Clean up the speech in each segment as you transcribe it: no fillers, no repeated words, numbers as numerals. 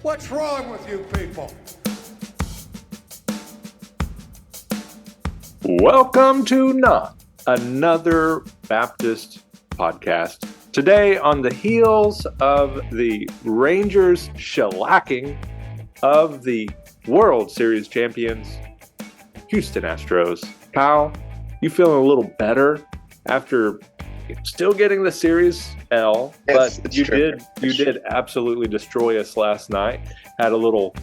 What's wrong with you people? Welcome to Not Another Baptist Podcast. Today, on the heels of the Rangers shellacking of the World Series champions, Houston Astros. Kyle, you feeling a little better after still getting the Series L, Yes, but you did absolutely destroy us last night. Had a little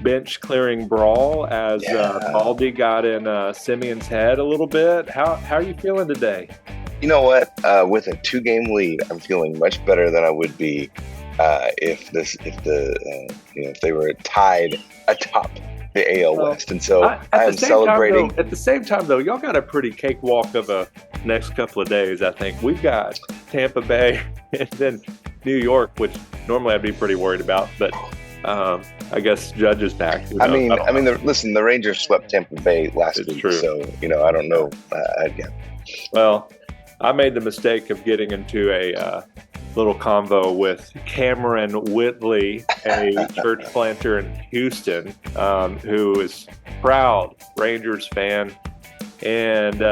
bench clearing brawl as Baldy got in Simeon's head a little bit. How are you feeling today? You know what? With a 2-game lead, I'm feeling much better than I would be if they were tied atop the AL West. And so I am celebrating. At the same time, though, y'all got a pretty cakewalk of a next couple of days. I think we've got Tampa Bay and then New York, which normally I'd be pretty worried about, but I guess Judge is back. Listen, the Rangers swept Tampa Bay last week, true. So I don't know. Well, I made the mistake of getting into a little convo with Cameron Whitley, a church planter in Houston, who is proud Rangers fan. And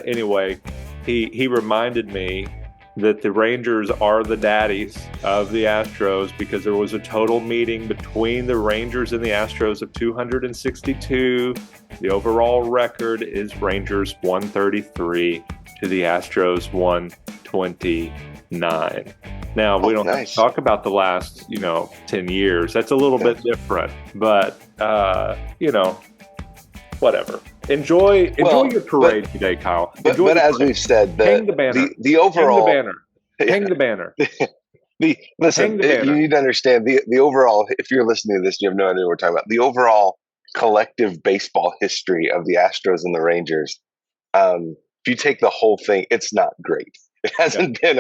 anyway, he reminded me that the Rangers are the daddies of the Astros because there was a total meeting between the Rangers and the Astros of 262. The overall record is Rangers 133 to the Astros 129. Now, we don't have to talk about the last, 10 years. That's a little bit different, but, whatever. Enjoy your parade today, Kyle. But as we've said, hang the banner. The overall hang the banner. Listen, you need to understand the overall. If you're listening to this, you have no idea what we're talking about. The overall collective baseball history of the Astros and the Rangers. If you take the whole thing, it's not great. It hasn't been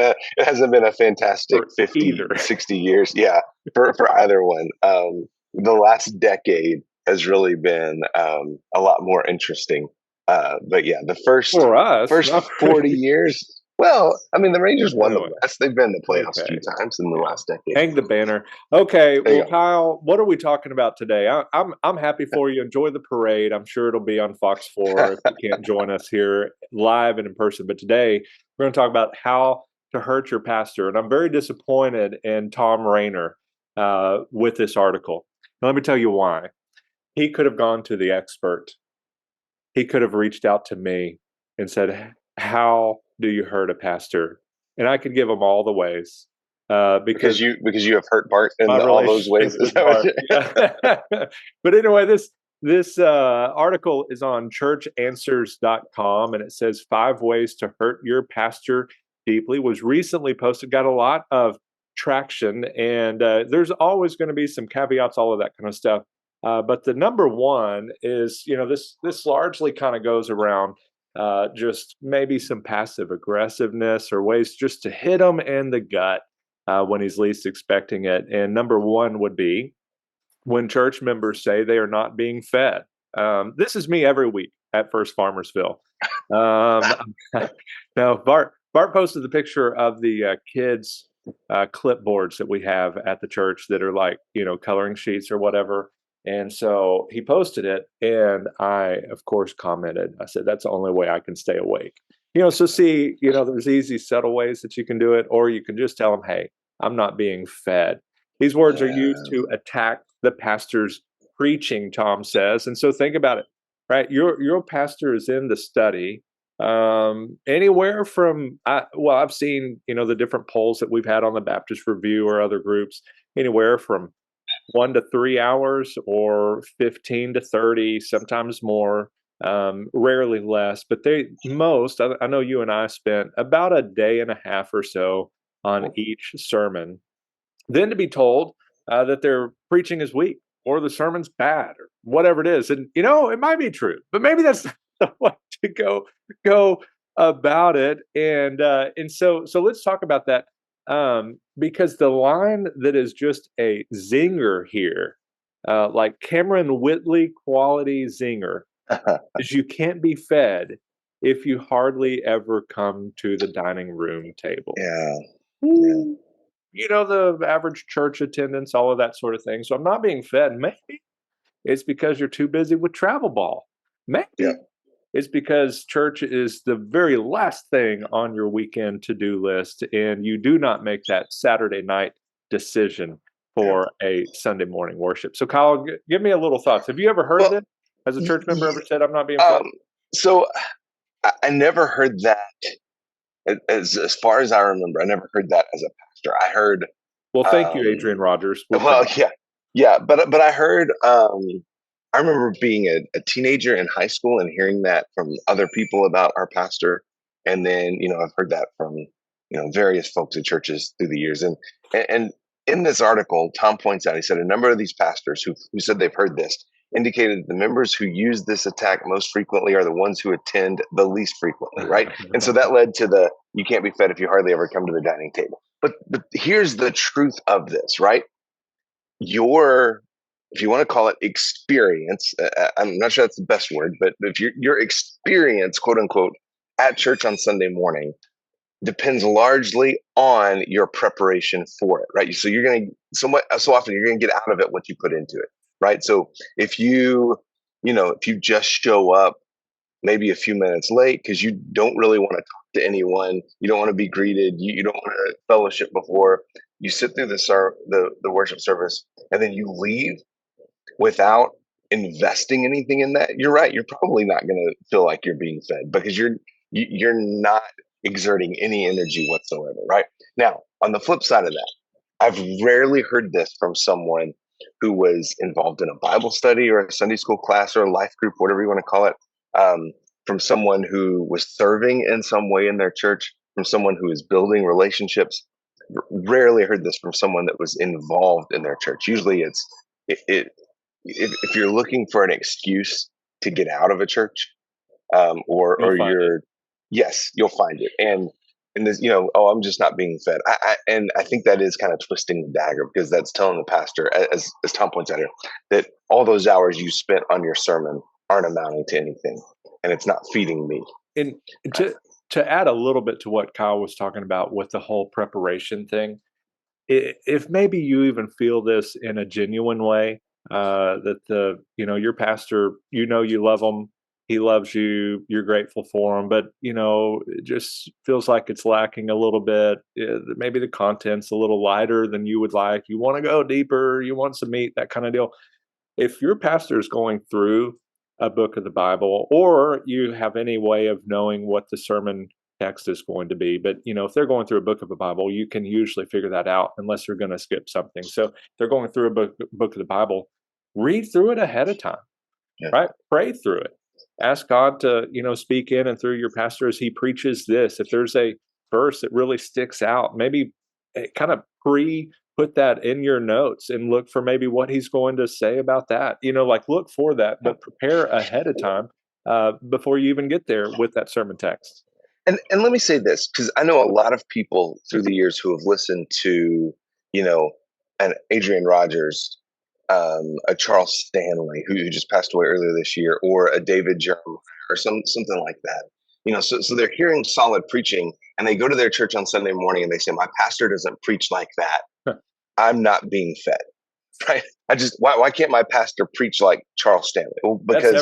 a fantastic 50, 60 years. Yeah, for either one. The last decade has really been a lot more interesting. But yeah, the first 40 years. Well, the Rangers won the West. They've been in the playoffs a few times in the last decade. Hang the banner. Okay, well, Kyle, what are we talking about today? I'm happy for you. Enjoy the parade. I'm sure it'll be on Fox 4 if you can't join us here live and in person. But today, we're going to talk about how to hurt your pastor. And I'm very disappointed in Tom Rainer with this article. Now, let me tell you why. He could have gone to the expert. He could have reached out to me and said, how do you hurt a pastor? And I could give him all the ways. Because you have hurt Bart in all those ways. But anyway, this article is on churchanswers.com, and it says 5 ways to hurt your pastor deeply. Was recently posted, got a lot of traction, and there's always going to be some caveats, all of that kind of stuff. But the number one is, this largely kind of goes around just maybe some passive aggressiveness or ways just to hit him in the gut when he's least expecting it. And number one would be when church members say they are not being fed. This is me every week at First Farmersville. Now, Bart posted the picture of the kids' clipboards that we have at the church that are like, coloring sheets or whatever. And so he posted it, and I, of course, commented. I said, that's the only way I can stay awake. So see, there's easy, subtle ways that you can do it, or you can just tell them, hey, I'm not being fed. These words are used to attack the pastor's preaching, Tom says. And so think about it, right? Your pastor is in the study. Anywhere from, I've seen, the different polls that we've had on the Baptist Review or other groups, anywhere from 1 to 3 hours or 15 to 30, sometimes more, rarely less. But I know you and I spent about a day and a half or so on each sermon. Then to be told that their preaching is weak or the sermon's bad or whatever it is. And, it might be true, but maybe that's not the way to go about it. And so let's talk about that. Because the line that is just a zinger here, like Cameron Whitley quality zinger, is you can't be fed if you hardly ever come to the dining room table. Yeah. the average church attendance, all of that sort of thing. So I'm not being fed. Maybe it's because you're too busy with travel ball. Maybe Yeah. it's because church is the very last thing on your weekend to-do list, and you do not make that Saturday night decision for a Sunday morning worship. So, Kyle, give me a little thoughts. Have you ever heard this? Has a church member ever said, "I'm not being fed"? So I never heard that. As far as I remember, I never heard that as a pastor. I heard. Well, thank you, Adrian Rogers. Yeah, but I heard. I remember being a teenager in high school and hearing that from other people about our pastor, and then I've heard that from various folks at churches through the years, and in this article, Tom points out, he said a number of these pastors who said they've heard this indicated that the members who use this attack most frequently are the ones who attend the least frequently, right? And so that led to the you can't be fed if you hardly ever come to the dining table. But here's the truth of this, right? Your, if you want to call it experience, I'm not sure that's the best word, but if your experience, quote unquote, at church on Sunday morning depends largely on your preparation for it, right? So you're going to so often you're going to get out of it what you put into it, right? So if if you just show up maybe a few minutes late because you don't really want to talk to anyone, you don't want to be greeted, you don't want to fellowship before you sit through the worship service, and then you leave without investing anything in that, you're right. You're probably not going to feel like you're being fed because you're not exerting any energy whatsoever. Right now, on the flip side of that, I've rarely heard this from someone who was involved in a Bible study or a Sunday school class or a life group, whatever you want to call it, from someone who was serving in some way in their church, from someone who is building relationships. Rarely heard this from someone that was involved in their church. Usually if you're looking for an excuse to get out of a church, yes, you'll find it. And this, I'm just not being fed. And I think that is kind of twisting the dagger because that's telling the pastor, as Tom points out here, that all those hours you spent on your sermon aren't amounting to anything, and it's not feeding me. And to add a little bit to what Kyle was talking about with the whole preparation thing, if maybe you even feel this in a genuine way, that your pastor, you love him, he loves you, you're grateful for him, but it just feels like it's lacking a little bit. Maybe the content's a little lighter than you would like. You want to go deeper, you want some meat, that kind of deal. If your pastor is going through a book of the Bible, or you have any way of knowing what the sermon text is going to be, but if they're going through a book of the Bible, you can usually figure that out unless you're going to skip something. So if they're going through a book of the Bible, read through it ahead of time, right? Pray through it. Ask God to speak in and through your pastor as he preaches this. If there's a verse that really sticks out, maybe kind of put that in your notes and look for maybe what he's going to say about that. Look for that, but prepare ahead of time before you even get there with that sermon text. And let me say this, because I know a lot of people through the years who have listened to, an Adrian Rogers, a Charles Stanley who just passed away earlier this year, or a David Jeremiah, or something like that. So they're hearing solid preaching, and they go to their church on Sunday morning and they say, "My pastor doesn't preach like that. I'm not being fed." Right? Why can't my pastor preach like Charles Stanley? Well, because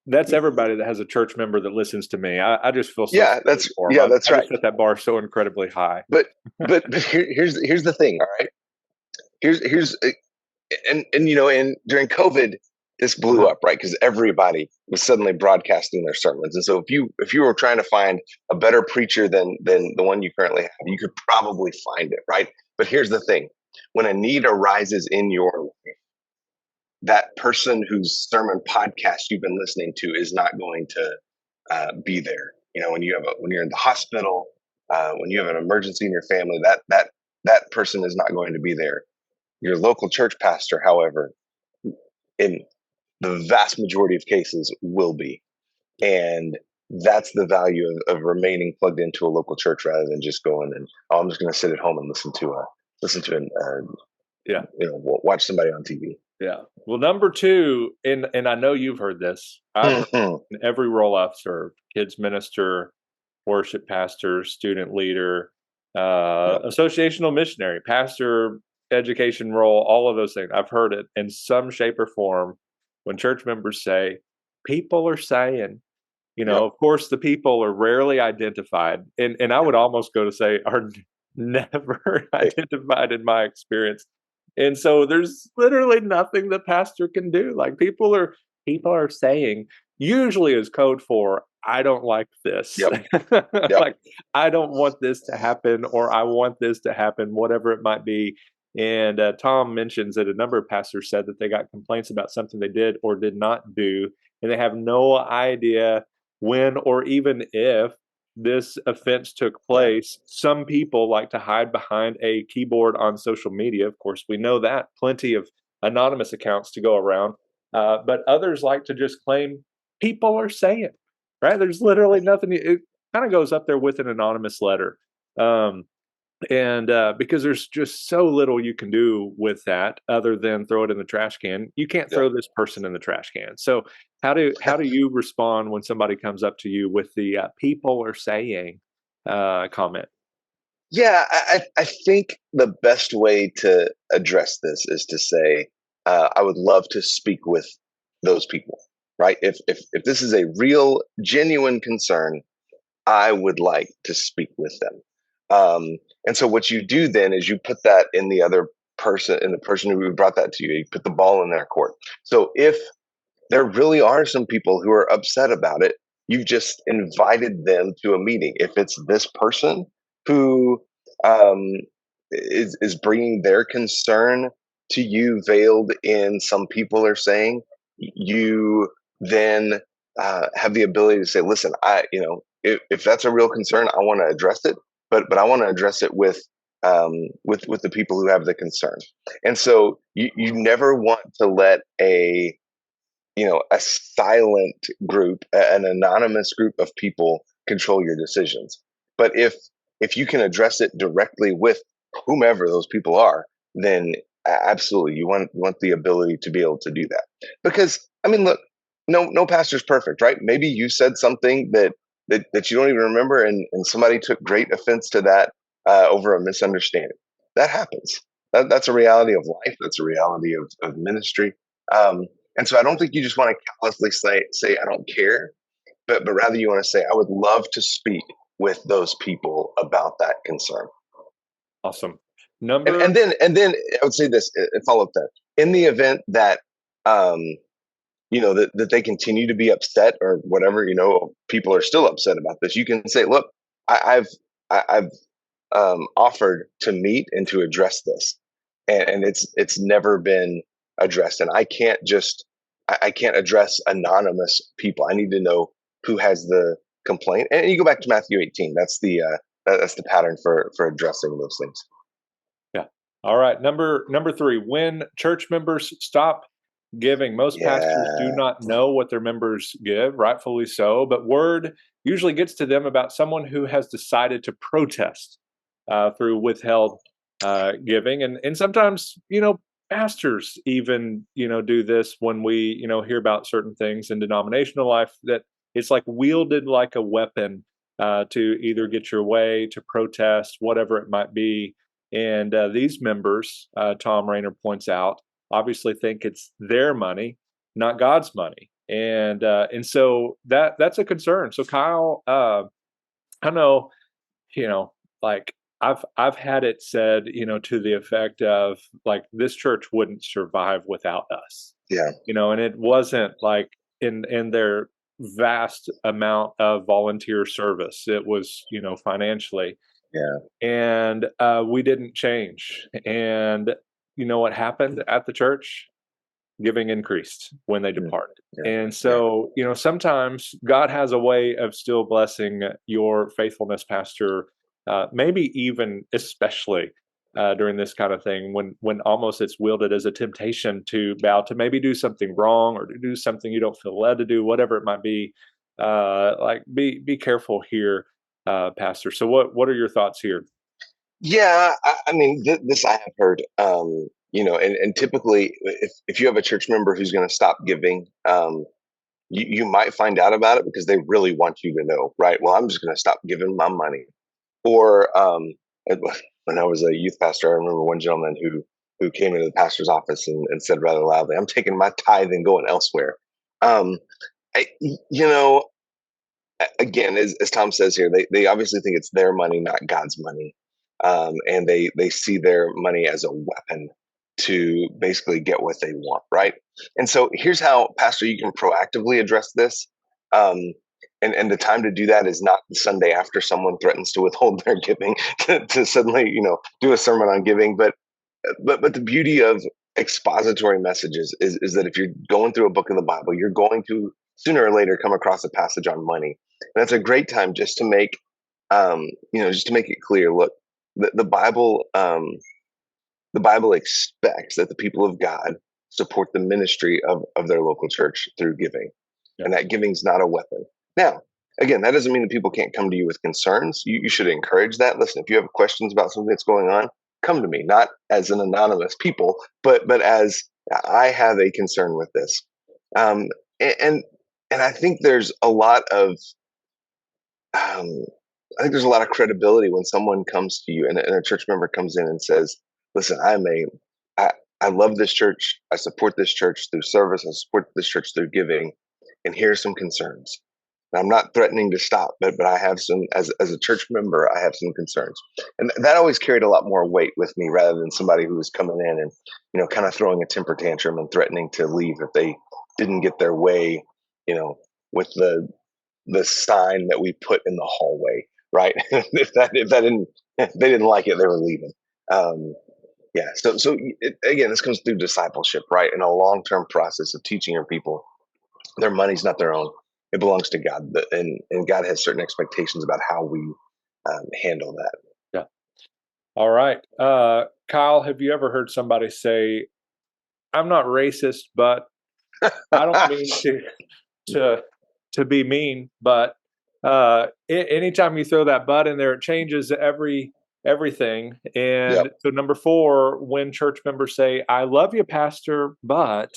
that's everybody that has a church member that listens to me. I just feel so that's right. I just set that bar so incredibly high. But here's the thing. All right, here's and during COVID, this blew up, right? Because everybody was suddenly broadcasting their sermons, and so if you were trying to find a better preacher than the one you currently have, you could probably find it, right? But here's the thing: when a need arises in your life, that person whose sermon podcast you've been listening to is not going to be there. When you're in the hospital, when you have an emergency in your family, that person is not going to be there. Your local church pastor, however, in the vast majority of cases, will be, and that's the value of remaining plugged into a local church rather than just going and I'm just going to sit at home and watch somebody on TV. Yeah. Well, number two, and I know you've heard this. I've heard in every role I've served: kids minister, worship pastor, student leader. associational missionary, pastor, education role, all of those things. I've heard it in some shape or form when church members say, people are saying, Yep. of course, the people are rarely identified. And I would almost go to say are never identified in my experience. And so there's literally nothing the pastor can do. Like people are saying usually is code for I don't like this. Yep. Yep. Like I don't want this to happen or I want this to happen, whatever it might be. And Tom mentions that a number of pastors said that they got complaints about something they did or did not do, and they have no idea when or even if this offense took place. Some people like to hide behind a keyboard on social media. Of course, we know that plenty of anonymous accounts to go around. But others like to just claim people are saying, right? There's literally nothing. It kind of goes up there with an anonymous letter. And because there's just so little you can do with that other than throw it in the trash can. You can't throw this person in the trash can. So how do you respond when somebody comes up to you with the people are saying comment? Yeah, I think the best way to address this is to say, I would love to speak with those people, right? If this is a real, genuine concern, I would like to speak with them. And so what you do then is you put that in the other person, in the person who brought that to you. You put the ball in their court. So if there really are some people who are upset about it, you've just invited them to a meeting. If it's this person who um, is bringing their concern to you, veiled in some people are saying, you then have the ability to say, "Listen, if that's a real concern, I want to address it, but I want to address it with the people who have the concern." And so you never want to let a silent group, an anonymous group of people control your decisions. But if you can address it directly with whomever those people are, then absolutely you want the ability to be able to do that. Because I mean, look, no pastor's perfect, right? Maybe you said something that you don't even remember, and somebody took great offense to that over a misunderstanding. That happens. That's a reality of life. That's a reality of ministry. Um, and so I don't think you just want to callously say I don't care, but rather you want to say I would love to speak with those people about that concern. Awesome. And then I would say this and follow up that in the event that um that they continue to be upset or whatever, people are still upset about this, you can say, look, I've offered to meet and to address this, and it's never been addressed, and I can't address anonymous people. I need to know who has the complaint. And you go back to Matthew 18. That's the pattern for addressing those things. Yeah. All right. Number 3, when church members stop giving. Most pastors do not know what their members give, rightfully so, but word usually gets to them about someone who has decided to protest through withheld giving. And sometimes, pastors even, do this when we, hear about certain things in denominational life, that it's like wielded like a weapon to either get your way, to protest, whatever it might be. And these members, Tom Rayner points out, obviously think it's their money, not God's money, and so that's a concern. So Kyle, I know, like I've had it said, to the effect of like this church wouldn't survive without us. Yeah. And it wasn't like in their vast amount of volunteer service. It was, financially. Yeah. And we didn't change. And you know what happened at the church? Giving increased when they departed. Yeah. And so, sometimes God has a way of still blessing your faithfulness, Pastor, maybe even especially during this kind of thing, when almost it's wielded as a temptation to bow to maybe do something wrong or to do something you don't feel led to do, whatever it might be. Like be careful here, Pastor. So what are your thoughts here? Yeah, I mean, this I have heard. And typically, if you have a church member who's going to stop giving, you might find out about it because they really want you to know, right? Well, I'm just going to stop giving my money, or When I was a youth pastor, I remember one gentleman who came into the pastor's office and said rather loudly, "I'm taking my tithe and going elsewhere." Um, you know, again, as Tom says here, they obviously think it's their money, not God's money, and they see their money as a weapon to basically get what they want, right? And so here's how, Pastor, you can proactively address this. Um, and the time to do that is not the Sunday after someone threatens to withhold their giving to suddenly, do a sermon on giving, but the beauty of expository messages is that if you're going through a book of the Bible, you're going to sooner or later come across a passage on money, and it's a great time just to make just to make it clear. Look, the Bible the Bible expects that the people of God support the ministry of their local church through giving, and that giving is not a weapon. Now, again, that doesn't mean that people can't come to you with concerns. You should encourage that. Listen, if you have questions about something that's going on, come to me, not as an anonymous people, but as I have a concern with this. Um, and and I think there's a lot of um, I think there's a lot of credibility when someone comes to you and a church member comes in and says, "Listen, I, I love this church. I support this church through service. I support this church through giving, and here are some concerns." And I'm not threatening to stop, but I have some as a church member. I have some concerns, and that always carried a lot more weight with me rather than somebody who was coming in and kind of throwing a temper tantrum and threatening to leave if they didn't get their way, you know, with the sign that we put in the hallway, right? if that didn't if they didn't like it, they were leaving. Um, yeah. Again, this comes through discipleship, right? In a long term process of teaching your people, their money's not their own; it belongs to God, and God has certain expectations about how we handle that. Yeah. All right. Kyle, have you ever heard somebody say, "I'm not racist, but I don't mean to to be mean, but anytime you throw that but in there, it changes everything." And Yep. so number 4, when church members say, "I love you, Pastor, but,"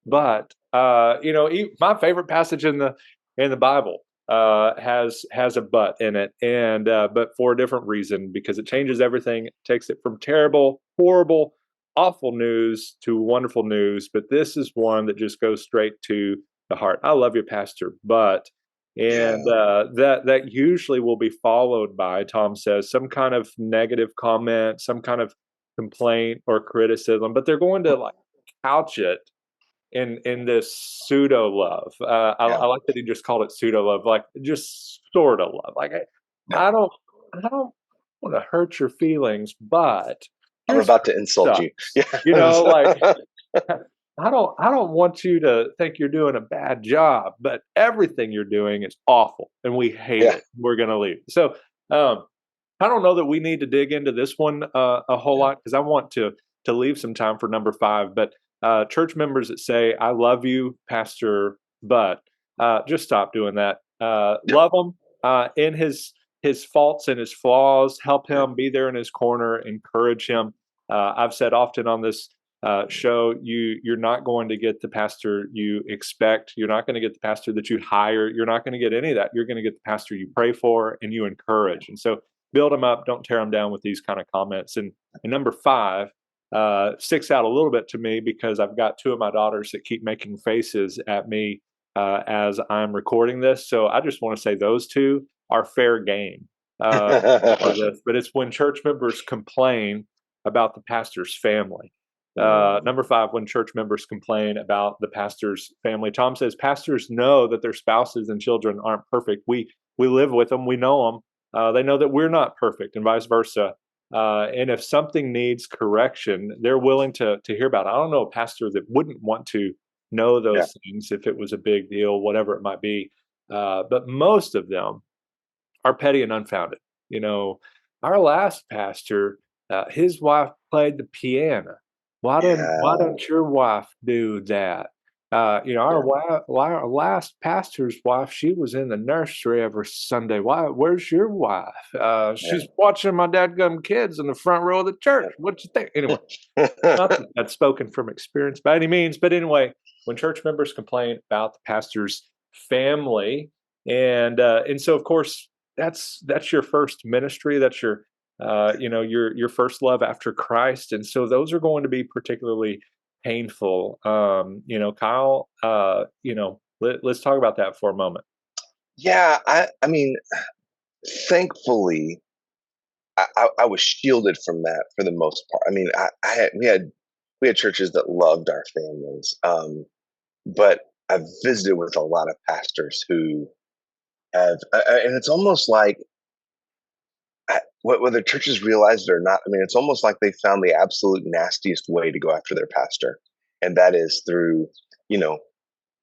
But my favorite passage in the Bible has a but in it, and but for a different reason, because it changes everything. It takes it from terrible, horrible, awful news to wonderful news. But this is one that just goes straight to the heart. "I love you, Pastor, but," yeah, and that usually will be followed by, Tom says, some kind of negative comment, some kind of complaint or criticism, but they're going to like couch it in this pseudo love. yeah, I like that he just called it pseudo love, like just sort of love. Like yeah. I don't want to hurt your feelings, but I'm here's about to insult you. sucks. Yeah. Like I don't want you to think you're doing a bad job, but everything you're doing is awful, and we hate Yeah. it. We're gonna leave. So I don't know that we need to dig into this one a whole lot, because I want to leave some time for number 5. But church members that say, "I love you, Pastor," but just stop doing that. Yep. Love him in his faults and his flaws. Help him, be there in his corner, encourage him. I've said often on this show, you're not going to get the pastor you expect. You're not going to get the pastor that you hire. You're not going to get any of that. You're going to get the pastor you pray for and you encourage. And so build them up. Don't tear them down with these kind of comments. And number 5 sticks out a little bit to me, because I've got 2 of my daughters that keep making faces at me as I'm recording this. So I just want to say those 2 are fair game for this. But it's when church members complain about the pastor's family. Number 5, when church members complain about the pastor's family. Tom says pastors know that their spouses and children aren't perfect. We live with them. We know them. They know that we're not perfect, and vice versa. And if something needs correction, they're willing to hear about it. I don't know a pastor that wouldn't want to know Yeah. those things if it was a big deal, whatever it might be. But most of them are petty and unfounded. Our last pastor, his wife played the piano. Why Yeah. don't your wife do that? Our last pastor's wife, she was in the nursery every Sunday. Where's your wife? Yeah. She's watching my dadgum kids in the front row of the church. What you think? Anyway, not that that's spoken from experience by any means, but anyway, when church members complain about the pastor's family, and so of course that's your first ministry, that's your your first love after Christ. And so those are going to be particularly painful. Kyle, let's talk about that for a moment. Yeah, I mean, thankfully, I was shielded from that for the most part. I mean, we had churches that loved our families, but I've visited with a lot of pastors who have, and it's almost like whether churches realize it or not. I mean, it's almost like they found the absolute nastiest way to go after their pastor, and that is through, you know,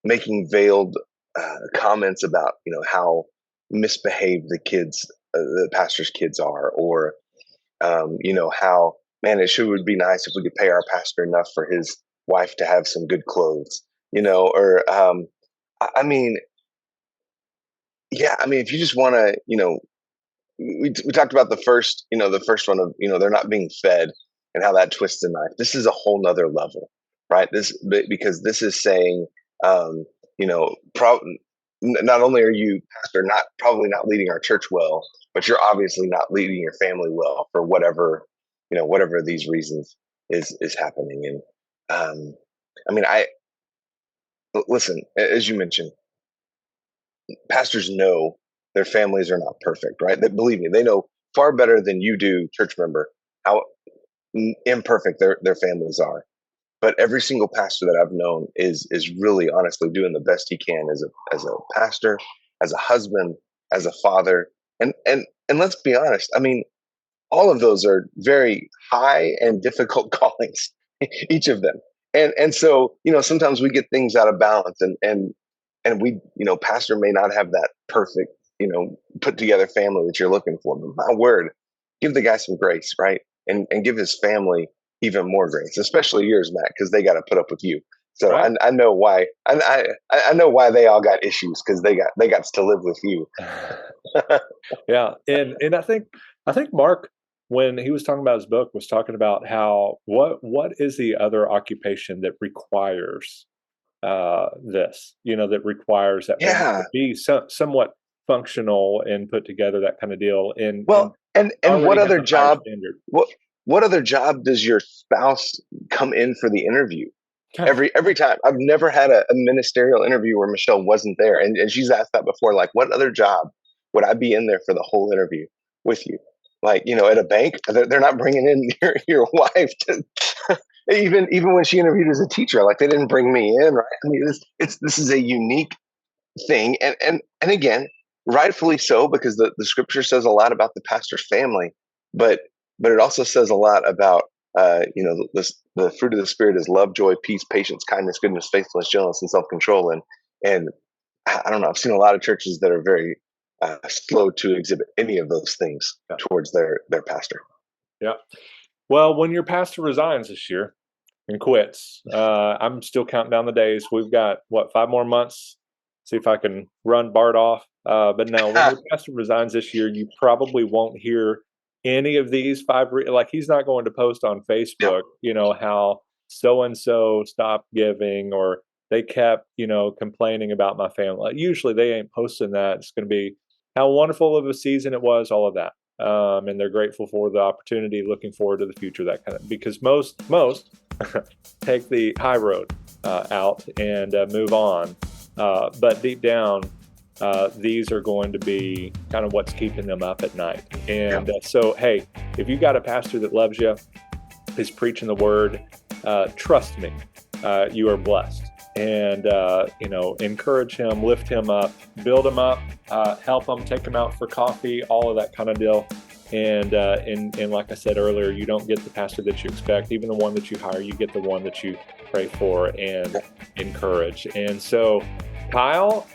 making veiled comments about, how misbehaved the pastor's kids are, or how, man, would be nice if we could pay our pastor enough for his wife to have some good clothes, or I mean, yeah, I mean, if you just want to, we talked about the first one of, they're not being fed and how that twists the knife. This is a whole nother level, right? Because this is saying, um, not only are you, pastor, probably not leading our church well, but you're obviously not leading your family well for whatever these reasons is happening. And I mean, listen, as you mentioned, pastors know their families are not perfect, right? Believe me, they know far better than you do, church member, how imperfect their families are. But every single pastor that I've known is really honestly doing the best he can as a pastor, as a husband, as a father. And let's be honest, I mean, all of those are very high and difficult callings, each of them. And so, sometimes we get things out of balance, and we, pastor may not have that perfect, put together family that you're looking for. But my word, give the guy some grace, right? And give his family even more grace, especially yours, Matt, because they got to put up with you. So right. I know why. I know why they all got issues, because they got to live with you. Yeah, and I think Mark, when he was talking about his book, was talking about how what is the other occupation that requires this, that requires that to be somewhat functional and put together, that kind of deal. And what other job? What other job does your spouse come in for the interview? Every time. I've never had a ministerial interview where Michelle wasn't there, and she's asked that before. Like, what other job would I be in there for the whole interview with you? Like, at a bank, they're not bringing in your wife to. Even when she interviewed as a teacher, like, they didn't bring me in, right? I mean, this is a unique thing, and again, rightfully so, because the scripture says a lot about the pastor's family, but it also says a lot about the fruit of the Spirit is love, joy, peace, patience, kindness, goodness, faithfulness, gentleness, and self-control. And I don't know, I've seen a lot of churches that are very slow to exhibit any of those things towards their pastor. Yeah. Well, when your pastor resigns this year and quits, I'm still counting down the days. We've got 5 more months. See if I can run Bart off. But no, when your pastor resigns this year, you probably won't hear any of these 5. Like, he's not going to post on Facebook, how so-and-so stopped giving, or they kept, complaining about my family. Usually they ain't posting that. It's going to be how wonderful of a season it was, all of that. And they're grateful for the opportunity, looking forward to the future, that kind of, because most take the high road out and move on. But deep down, these are going to be kind of what's keeping them up at night. And so, hey, if you got a pastor that loves you, is preaching the word, trust me, you are blessed. And, encourage him, lift him up, build him up, help him, take him out for coffee, all of that kind of deal. And like I said earlier, you don't get the pastor that you expect. Even the one that you hire, you get the one that you pray for and encourage. And so, Kyle,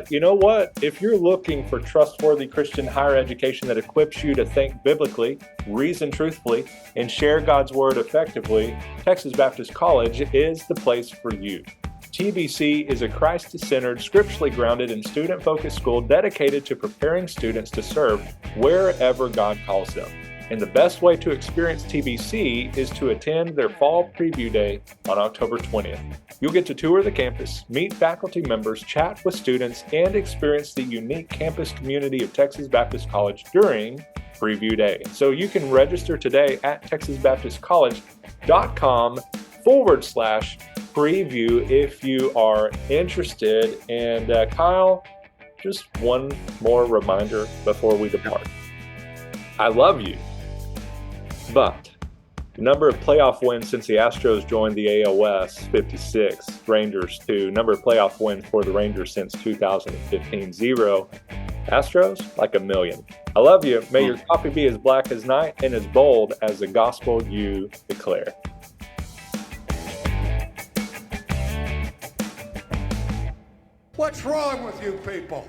you know what? If you're looking for trustworthy Christian higher education that equips you to think biblically, reason truthfully, and share God's word effectively, Texas Baptist College is the place for you. TBC is a Christ-centered, scripturally grounded, and student-focused school dedicated to preparing students to serve wherever God calls them. And the best way to experience TBC is to attend their fall preview day on October 20th. You'll get to tour the campus, meet faculty members, chat with students, and experience the unique campus community of Texas Baptist College during preview day. So you can register today at texasbaptistcollege.com/preview if you are interested. And Kyle, just one more reminder before we depart. I love you, but the number of playoff wins since the Astros joined the AOS, 56. Rangers 2. Number of playoff wins for the Rangers since 2015, 0. Astros, like a million. I love you. May your coffee be as black as night and as bold as the gospel you declare. What's wrong with you people?